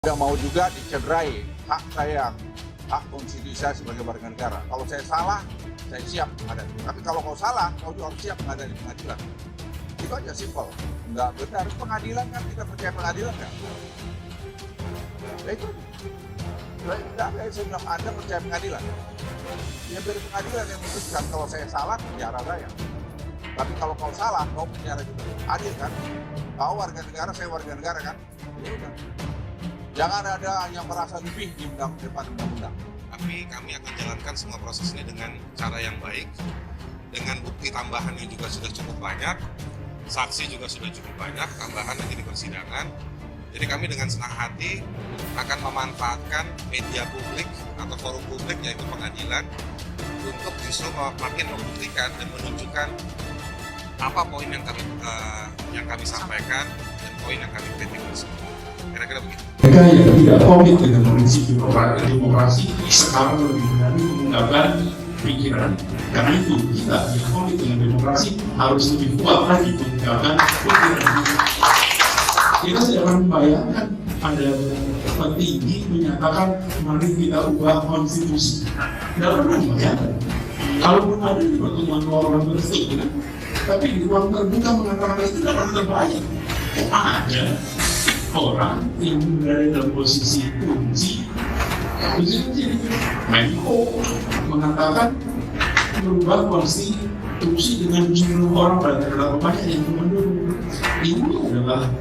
Tidak mau juga dicederai hak saya, hak konstitusi saya sebagai warga negara. Kalau saya salah, saya siap menghadapi. Tapi kalau kau salah, kau juga harus siap menghadapi pengadilan. Itu aja simpel. Nggak benar. Pengadilan kan kita percaya pengadilan kan? Ya itu. Saya bilang Anda percaya pengadilan. Ya dari pengadilan yang memutuskan kalau saya salah, penjara saya. Tapi kalau kau salah, kau penjara juga. Adil kan? Kau warga negara, saya warga negara kan? Ya udah. Jangan ada yang merasa lebih di depan undang-undang. Tapi kami akan jalankan semua proses ini dengan cara yang baik, dengan bukti tambahan yang juga sudah cukup banyak, saksi juga sudah cukup banyak, tambahan nanti di persidangan. Jadi kami dengan senang hati akan memanfaatkan media publik atau forum publik yaitu pengadilan untuk justru makin membuktikan dan menunjukkan apa poin yang kami sampaikan dan poin yang kami kritik tersebut. Kira-kira begitu. Mereka yang tidak komit dengan prinsip demokrasi sekarang lebih berani menggunakan pikiran. Karena itu kita yang komit dengan demokrasi harus lebih kuat lagi menggunakan pikiran. Kita tidak akan membayangkan ada petinggi menyatakan mari kita ubah konstitusi. Tidak pernah membayangkan. Kalaupun ada di pertemuan orang tersebut, tapi di ruang terbuka mengatakan itu tidak pernah terbayang. Ada orang yang berada dalam posisi kunci Menko mengatakan merubah konstitusi dengan jumlah orang pada berapa banyak yang menurun. Ini adalah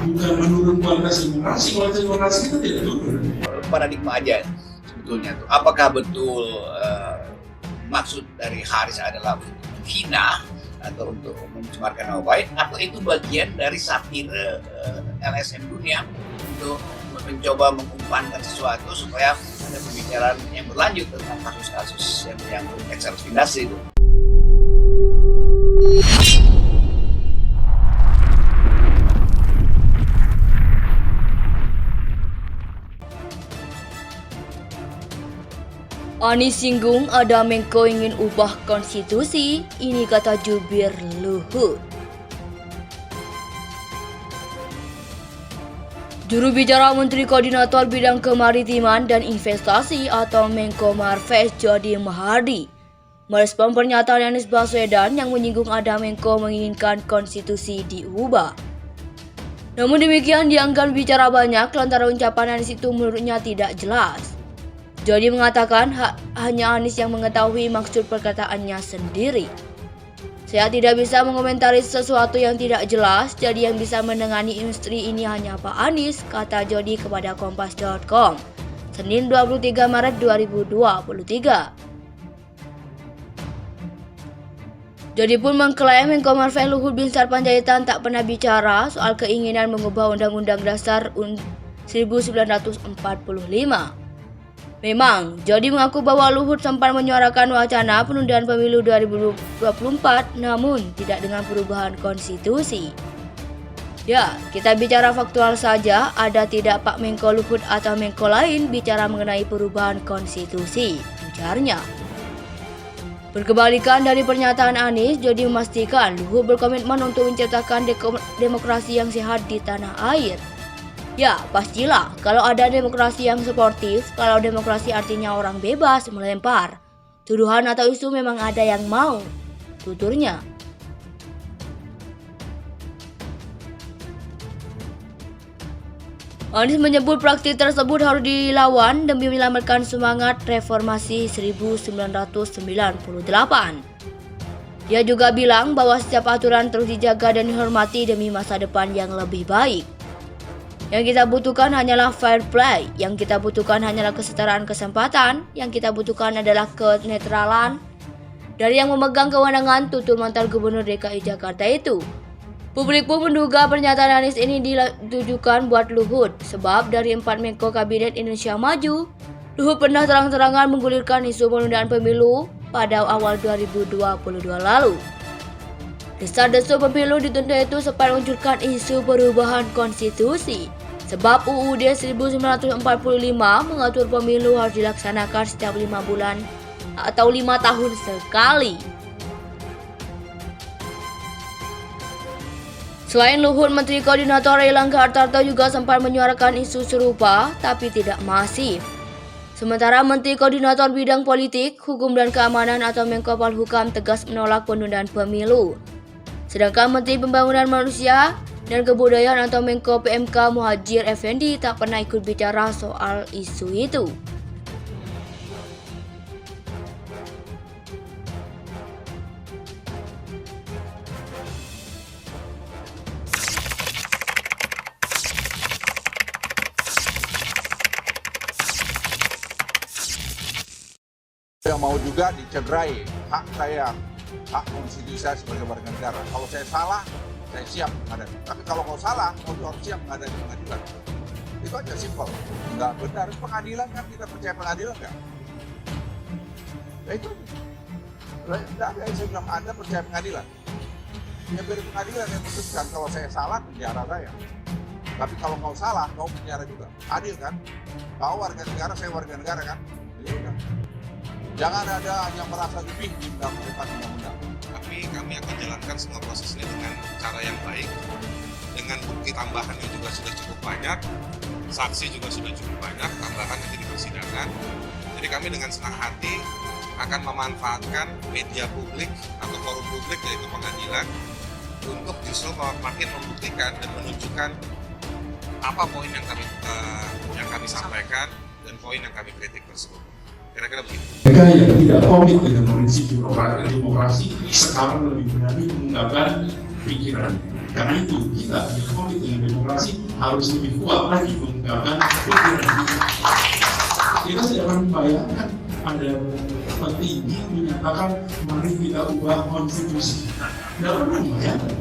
bukan menurun kualitas demokrasi kita tidak turun. Paradigma aja sebetulnya tuh. Apakah betul maksud dari Haris adalah hina atau untuk mencemarkan nama baik, atau itu bagian dari satir LSM dunia untuk mencoba mengumpankan sesuatu supaya ada pembicaraan yang berlanjut tentang kasus-kasus yang ekservinasi itu. Anies singgung ada Menko ingin ubah konstitusi, ini kata jubir Luhut. Juru bicara Menteri Koordinator Bidang Kemaritiman dan Investasi atau Menko Marves Jody Mahardi merespon pernyataan Anies Baswedan yang menyinggung ada Menko menginginkan konstitusi diubah. Namun demikian dianggap bicara banyak lantaran ucapan Anies itu menurutnya tidak jelas. Jody mengatakan hanya Anies yang mengetahui maksud perkataannya sendiri. Saya tidak bisa mengomentari sesuatu yang tidak jelas, jadi yang bisa menangani industri ini hanya Pak Anies, kata Jody kepada Kompas.com, Senin 23 Maret 2023. Jody pun mengklaim Menko Marves Luhut Binsar Panjaitan tak pernah bicara soal keinginan mengubah Undang-Undang Dasar 1945. Memang, Jody mengaku bahwa Luhut sempat menyuarakan wacana penundaan pemilu 2024 namun tidak dengan perubahan konstitusi. Ya, kita bicara faktual saja, ada tidak Pak Menko Luhut atau Menko lain bicara mengenai perubahan konstitusi, ujarnya. Berkebalikan dari pernyataan Anies, Jody memastikan Luhut berkomitmen untuk menciptakan demokrasi yang sehat di tanah air. Ya, pastilah kalau ada demokrasi yang sportif, kalau demokrasi artinya orang bebas melempar tuduhan atau isu memang ada yang mau, tuturnya. Anies menyebut praktik tersebut harus dilawan demi menyelamatkan semangat reformasi 1998. Dia juga bilang bahwa setiap aturan terus dijaga dan dihormati demi masa depan yang lebih baik. Yang kita butuhkan hanyalah fair play, yang kita butuhkan hanyalah kesetaraan kesempatan, yang kita butuhkan adalah kenetralan dari yang memegang kewenangan, tutur mantan Gubernur DKI Jakarta itu. Publik pun menduga pernyataan Anies ini ditujukan buat Luhut, sebab dari 4 Menko Kabinet Indonesia Maju, Luhut pernah terang-terangan menggulirkan isu penundaan pemilu pada awal 2022 lalu. Desa-desu pemilu ditunda itu sempat memunculkan isu perubahan konstitusi. Sebab UUD 1945 mengatur pemilu harus dilaksanakan setiap 5 bulan atau 5 tahun sekali. Selain Luhut, Menteri Koordinator Airlangga Hartarto juga sempat menyuarakan isu serupa tapi tidak masif. Sementara Menteri Koordinator Bidang Politik, Hukum dan Keamanan atau Menko Polhukam tegas menolak penundaan pemilu. Sedangkan Menteri Pembangunan Manusia dan Kebudayaan atau Menko PMK Muhadjir Effendi tak pernah ikut bicara soal isu itu. Saya mau juga dicederai hak saya, hak konstitusi saya sebagai warga negara. Kalau saya salah, saya siap menghadapi. Tapi kalau kau salah, kau juga harus siap menghadapi pengadilan. Itu aja simpel. Enggak benar. Pengadilan kan kita percaya pengadilan enggak? Ya itu. Tidak ada yang saya bilang Anda percaya pengadilan. Ya biar pengadilan yang memutuskan kalau saya salah, penjara saya. Tapi kalau kau salah, kau penjara juga. Adil kan? Kau warga negara, saya warga negara kan? Ya udah. Jangan ada yang merasa lebih di dalam undang-undang. Tapi kami akan jalankan semua proses ini dengan cara yang baik, dengan bukti tambahan yang juga sudah cukup banyak, saksi juga sudah cukup banyak, tambahan nanti di persidangan. Jadi kami dengan senang hati akan memanfaatkan media publik atau forum publik yaitu pengadilan untuk justru makin membuktikan dan menunjukkan apa poin yang kami sampaikan dan poin yang kami kritik tersebut. Kira-kira begitu. Mereka yang tidak komit dengan prinsip demokrasi sekarang lebih berani mengungkapkan pikiran. Karena itu kita yang komit dengan demokrasi harus lebih kuat lagi mengungkapkan pikiran. Kita tidak akan membayangkan ada petinggi menyatakan mari kita ubah konstitusi. Tidak pernah membayangkan.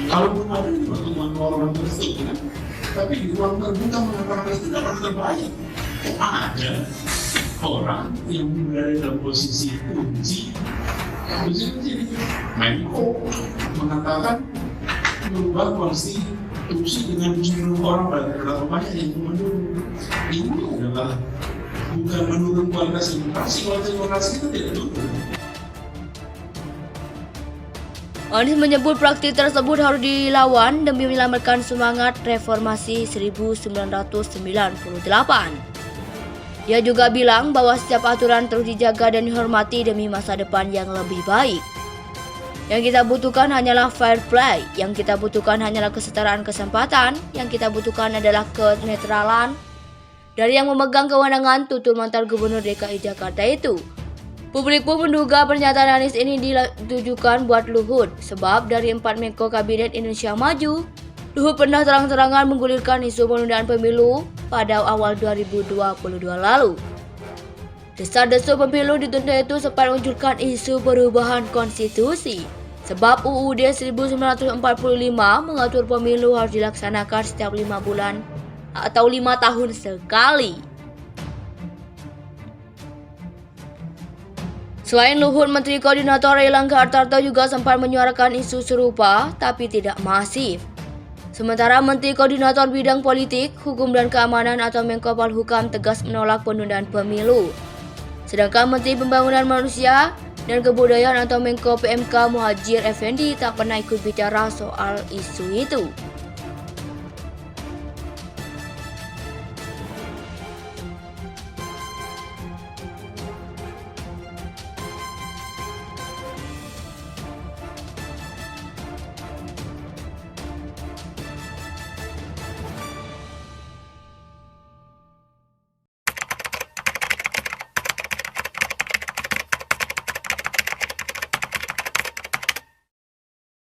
Kalau belum ada di pertemuan orang tertutup, tapi di ruang terbuka mengatakan itu tidak pernah terbayang. Ada orang yang berada dalam posisi kunci Menko mengatakan merubah konstitusi dengan jumlah orang berapa banyak yang menurun. Ini adalah bukan menurun kualitas demokrasi itu tidak turun. Anies menyebut praktik tersebut harus dilawan demi menyelamatkan semangat reformasi 1998. Dia juga bilang bahwa setiap aturan terus dijaga dan dihormati demi masa depan yang lebih baik. Yang kita butuhkan hanyalah fair play, yang kita butuhkan hanyalah kesetaraan kesempatan, yang kita butuhkan adalah kenetralan dari yang memegang kewenangan, tutur mantan Gubernur DKI Jakarta itu. Publik pun menduga pernyataan Anies ini ditujukan buat Luhut, sebab dari 4 Menko Kabinet Indonesia Maju, Luhut pernah terang-terangan menggulirkan isu penundaan pemilu pada awal 2022 lalu. Desa-desu pemilu ditunda itu sempat munculkan isu perubahan konstitusi, sebab UUD 1945 mengatur pemilu harus dilaksanakan setiap 5 bulan atau 5 tahun sekali. Selain Luhut, Menteri Koordinator Airlangga Hartarto juga sempat menyuarakan isu serupa tapi tidak masif. Sementara Menteri Koordinator Bidang Politik, Hukum dan Keamanan atau Menko Polhukam tegas menolak penundaan pemilu. Sedangkan Menteri Pembangunan Manusia dan Kebudayaan atau Menko PMK Muhadjir Effendi tak pernah ikut bicara soal isu itu.